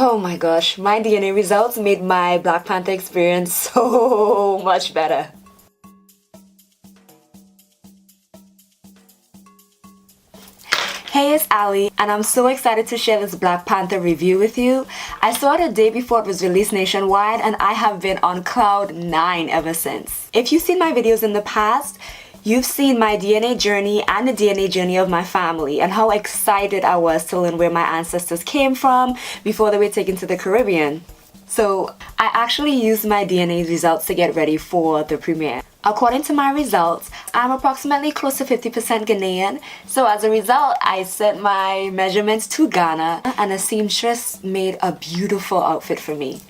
Oh my gosh, my DNA results made my Black Panther experience so much better. Hey, it's Ali, and I'm so excited to share this Black Panther review with you. I saw it a day before it was released nationwide, and I have been on cloud 9 ever since. If you've seen my videos in the past, you've seen my DNA journey and the DNA journey of my family and how excited I was to learn where my ancestors came from before they were taken to the Caribbean. So I actually used my DNA results to get ready for the premiere. According to my results, I'm approximately close to 50% Ghanaian, so as a result, I sent my measurements to Ghana and a seamstress made a beautiful outfit for me.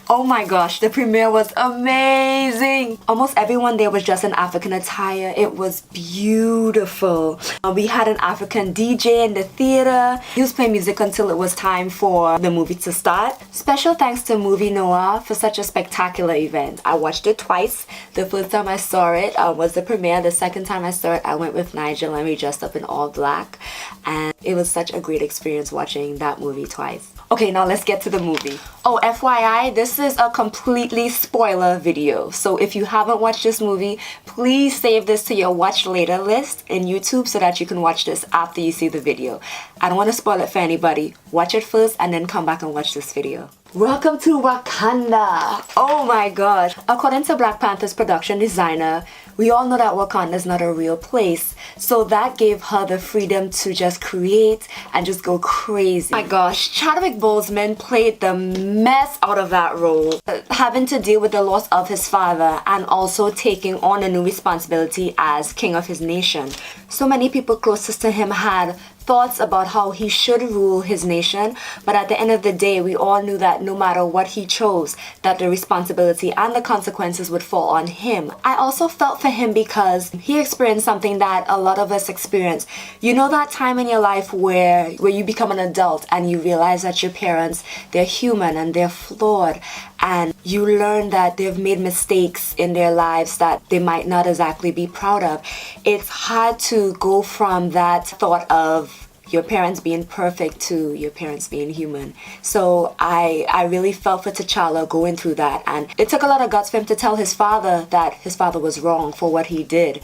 Oh my gosh, the premiere was amazing! Almost everyone there was dressed in African attire. It was beautiful. We had an African DJ in the theater. He was playing music until it was time for the movie to start. Special thanks to Movie Noah for such a spectacular event. I watched it twice. The first time I saw it was the premiere. The second time I saw it, I went with Nigel and we dressed up in all black. And it was such a great experience watching that movie twice. Okay, now let's get to the movie. Oh, FYI, this is a completely spoiler video. So if you haven't watched this movie, please save this to your watch later list in YouTube so that you can watch this after you see the video. I don't want to spoil it for anybody. Watch it first and then come back and watch this video. Welcome to Wakanda! Oh my gosh! According to Black Panther's production designer, we all know that Wakanda is not a real place, so that gave her the freedom to just create and just go crazy. Oh my gosh, Chadwick Boseman played the mess out of that role, having to deal with the loss of his father and also taking on a new responsibility as king of his nation. So many people closest to him had thoughts about how he should rule his nation, but at the end of the day, we all knew that no matter what he chose, that the responsibility and the consequences would fall on him. I also felt for him because he experienced something that a lot of us experience. You know that time in your life where you become an adult and you realize that your parents, they're human and they're flawed, and you learn that they've made mistakes in their lives that they might not exactly be proud of. It's hard to go from that thought of your parents being perfect to your parents being human. So I really felt for T'Challa going through that, and it took a lot of guts for him to tell his father that his father was wrong for what he did.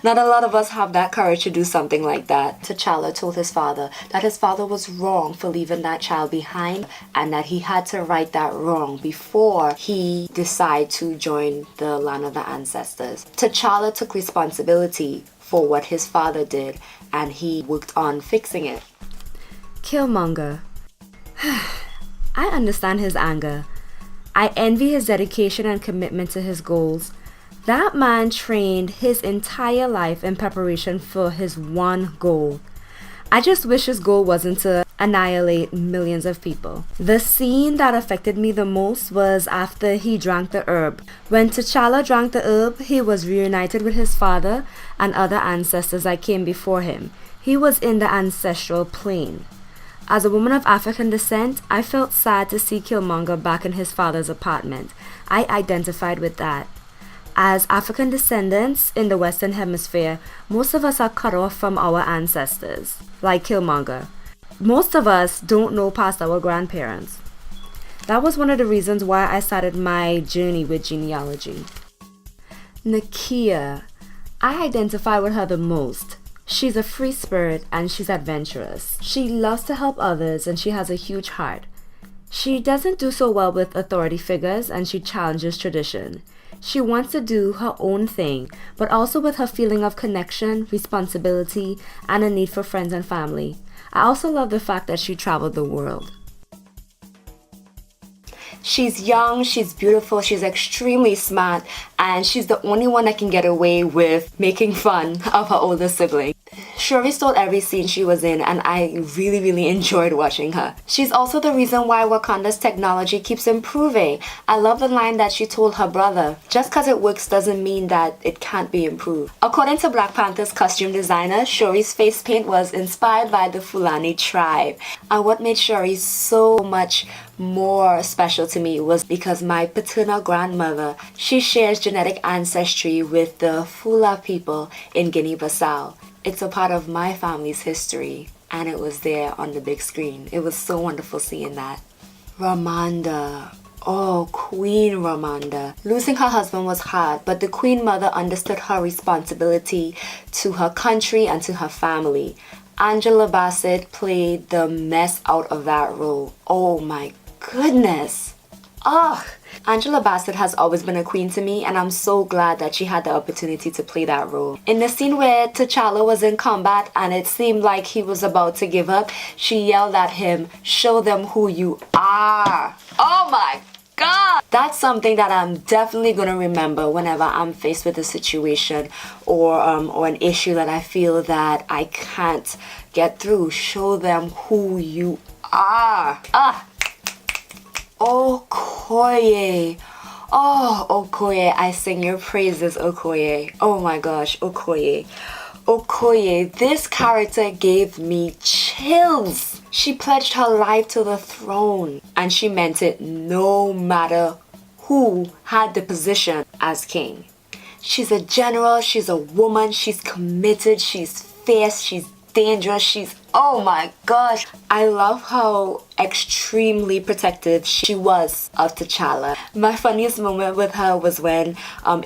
Not a lot of us have that courage to do something like that. T'Challa told his father that his father was wrong for leaving that child behind and that he had to right that wrong before he decided to join the land of the ancestors. T'Challa took responsibility for what his father did and he worked on fixing it. Killmonger. I understand his anger. I envy his dedication and commitment to his goals. That man trained his entire life in preparation for his one goal. I just wish his goal wasn't to annihilate millions of people. The scene that affected me the most was after he drank the herb. When T'Challa drank the herb, he was reunited with his father and other ancestors that came before him. He was in the ancestral plane. As a woman of African descent, I felt sad to see Killmonger back in his father's apartment. I identified with that. As African descendants in the Western Hemisphere, most of us are cut off from our ancestors, like Killmonger. Most of us don't know past our grandparents. That was one of the reasons why I started my journey with genealogy. Nakia. I identify with her the most. She's a free spirit and she's adventurous. She loves to help others and she has a huge heart. She doesn't do so well with authority figures and she challenges tradition. She wants to do her own thing, but also with her feeling of connection, responsibility, and a need for friends and family. I also love the fact that she traveled the world. She's young, she's beautiful, she's extremely smart, and she's the only one that can get away with making fun of her older sibling. Shuri stole every scene she was in and I really enjoyed watching her. She's also the reason why Wakanda's technology keeps improving. I love the line that she told her brother, just cause it works doesn't mean that it can't be improved. According to Black Panther's costume designer, Shuri's face paint was inspired by the Fulani tribe. And what made Shuri so much more special to me was because my paternal grandmother, she shares genetic ancestry with the Fula people in Guinea-Bissau. It's a part of my family's history. and it was there on the big screen. It was so wonderful seeing that. Ramonda. Oh, Queen Ramonda. Losing her husband was hard, but the Queen Mother understood her responsibility to her country and to her family. Angela Bassett played the mess out of that role. Oh my goodness. Ugh. Angela Bassett has always been a queen to me, and I'm so glad that she had the opportunity to play that role. In the scene where T'Challa was in combat and it seemed like he was about to give up, she yelled at him, "Show them who you are." Oh my God! That's something that I'm definitely going to remember whenever I'm faced with a situation or an issue that I feel that I can't get through. Show them who you are. Okoye. Oh, Okoye. I sing your praises, Okoye. Oh my gosh, Okoye. Okoye, this character gave me chills. She pledged her life to the throne, and she meant it no matter who had the position as king. She's a general, she's a woman, she's committed, she's fierce, she's dangerous, she's, oh my gosh. I love how extremely protective she was of T'Challa. My funniest moment with her was when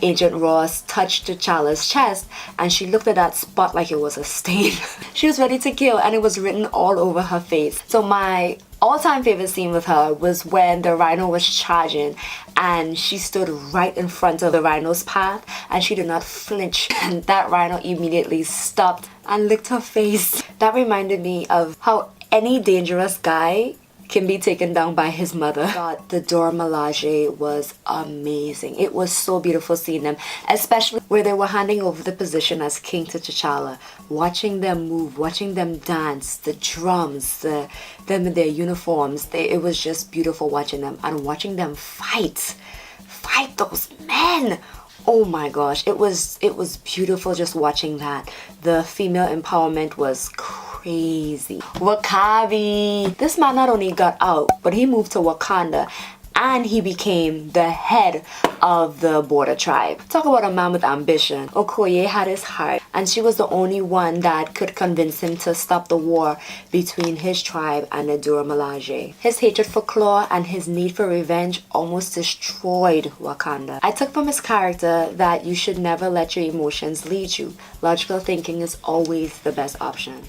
Agent Ross touched T'Challa's chest and she looked at that spot like it was a stain. She was ready to kill and it was written all over her face. So my all-time favorite scene with her was when the rhino was charging and she stood right in front of the rhino's path and she did not flinch, and that rhino immediately stopped and licked her face. That reminded me of how any dangerous guy can be taken down by his mother. God, the Dora Milaje was amazing. It was so beautiful seeing them, especially where they were handing over the position as king to T'Challa. Watching them move, watching them dance, the drums, them in their uniforms. It was just beautiful watching them and watching them fight those men. Oh my gosh, it was beautiful just watching that. The female empowerment was crazy. Wakabi. This man not only got out, but he moved to Wakanda and he became the head of the border tribe. Talk about a man with ambition. Okoye had his heart, and she was the only one that could convince him to stop the war between his tribe and the Dora Milaje. His hatred for Claw and his need for revenge almost destroyed Wakanda. I took from his character that you should never let your emotions lead you. Logical thinking is always the best option.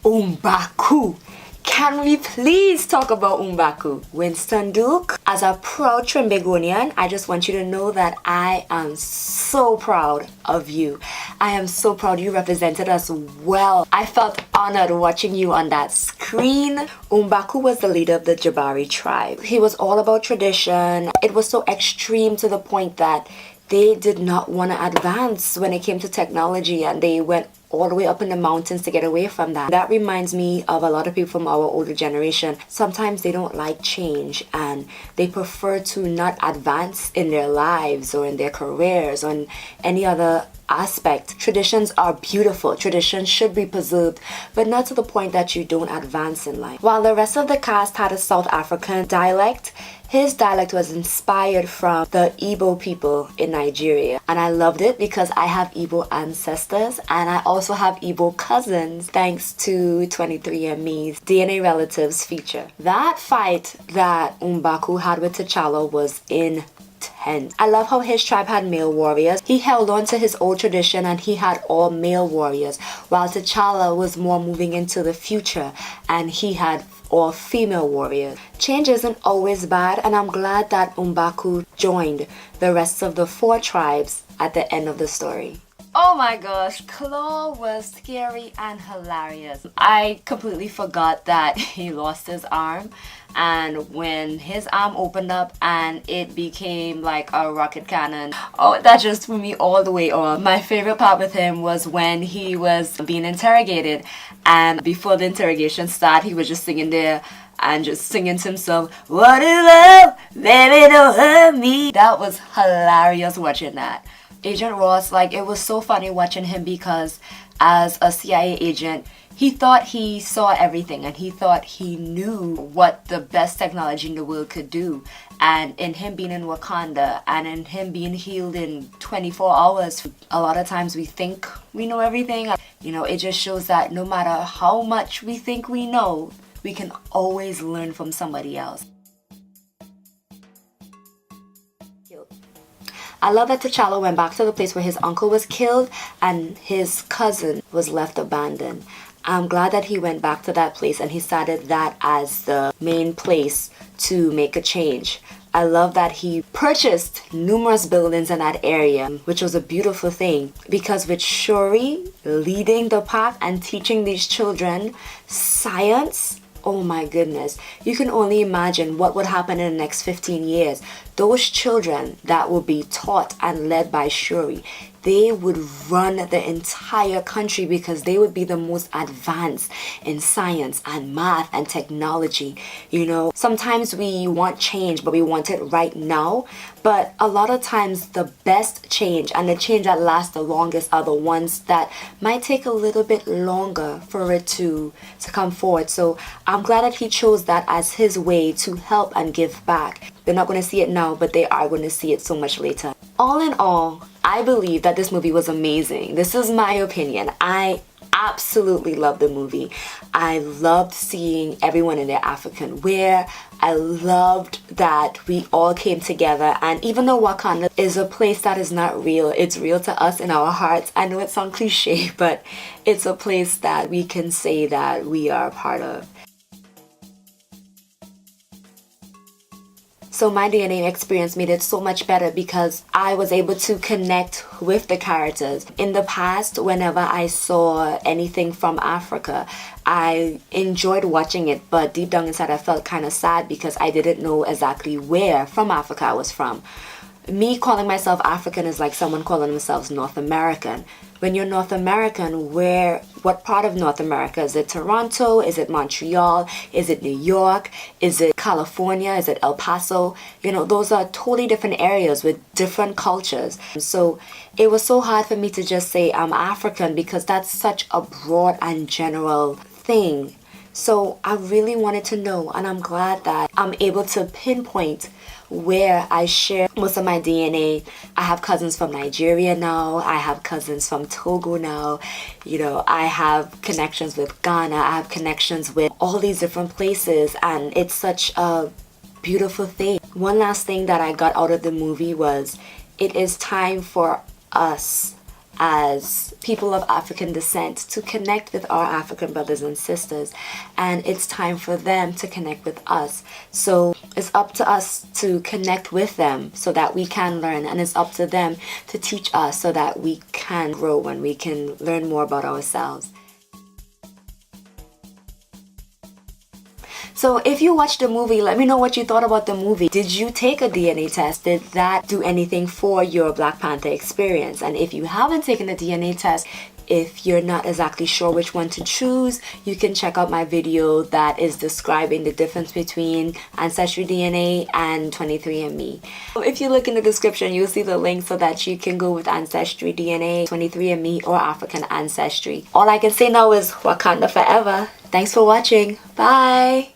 M'Baku. Can we please talk about M'Baku? Winston Duke, as a proud Trimbegonian, I just want you to know that I am so proud of you. I am so proud you represented us well. I felt honored watching you on that screen. M'Baku was the leader of the Jabari tribe. He was all about tradition. It was so extreme to the point that they did not want to advance when it came to technology, and they went all the way up in the mountains to get away from that. That reminds me of a lot of people from our older generation. Sometimes they don't like change and they prefer to not advance in their lives or in their careers or in any other aspect. Traditions are beautiful. Traditions should be preserved, but not to the point that you don't advance in life. While the rest of the cast had a South African dialect, his dialect was inspired from the Igbo people in Nigeria. And I loved it because I have Igbo ancestors and I also have Igbo cousins thanks to 23&Me's DNA Relatives feature. That fight that M'Baku had with T'Challa was intense. I love how his tribe had male warriors. He held on to his old tradition and he had all male warriors, while T'Challa was more moving into the future and he had or female warriors. Change isn't always bad, and I'm glad that M'Baku joined the rest of the 4 tribes at the end of the story. Oh my gosh, Claw was scary and hilarious. I completely forgot that he lost his arm, and when his arm opened up and it became like a rocket cannon, oh, that just threw me all the way off. My favorite part with him was when he was being interrogated, and before the interrogation started, he was just singing there and just singing to himself, "What is love? Baby, don't hurt me." That was hilarious watching that. Agent Ross, like, it was so funny watching him because as a CIA agent, he thought he saw everything and he thought he knew what the best technology in the world could do. And in him being in Wakanda and in him being healed in 24 hours, a lot of times we think we know everything. You know, it just shows that no matter how much we think we know, we can always learn from somebody else. I love that T'Challa went back to the place where his uncle was killed and his cousin was left abandoned. I'm glad that he went back to that place and he started that as the main place to make a change. I love that he purchased numerous buildings in that area, which was a beautiful thing, because with Shuri leading the path and teaching these children science, oh my goodness, you can only imagine what would happen in the next 15 years. Those children that will be taught and led by Shuri, they would run the entire country because they would be the most advanced in science and math and technology. You know, sometimes we want change, but we want it right now. But a lot of times the best change and the change that lasts the longest are the ones that might take a little bit longer for it to come forward. So I'm glad that he chose that as his way to help and give back. They're not going to see it now, but they are going to see it so much later. All in all, I believe that this movie was amazing. This is my opinion. I absolutely loved the movie. I loved seeing everyone in their African wear. I loved that we all came together, and even though Wakanda is a place that is not real, it's real to us in our hearts. I know it sounds cliche, but it's a place that we can say that we are a part of. So my DNA experience made it so much better because I was able to connect with the characters. In the past, whenever I saw anything from Africa, I enjoyed watching it, but deep down inside I felt kind of sad because I didn't know exactly where from Africa I was from. Me calling myself African is like someone calling themselves North American. When you're North American, what part of North America? Is it Toronto? Is it Montreal? Is it New York? Is it California? Is it El Paso? You know, those are totally different areas with different cultures. So it was so hard for me to just say I'm African because that's such a broad and general thing. So I really wanted to know, and I'm glad that I'm able to pinpoint where I share most of my DNA. I have cousins from Nigeria now. I have cousins from Togo now. You know, I have connections with Ghana. I have connections with all these different places, and it's such a beautiful thing. One last thing that I got out of the movie was it is time for us as people of African descent to connect with our African brothers and sisters, and it's time for them to connect with us. So it's up to us to connect with them so that we can learn, and it's up to them to teach us so that we can grow and we can learn more about ourselves. So if you watched the movie, let me know what you thought about the movie. Did you take a DNA test? Did that do anything for your Black Panther experience? And if you haven't taken a DNA test, if you're not exactly sure which one to choose, you can check out my video that is describing the difference between AncestryDNA and 23&Me. If you look in the description, you'll see the link so that you can go with AncestryDNA, 23&Me, or African Ancestry. All I can say now is Wakanda forever. Thanks for watching. Bye!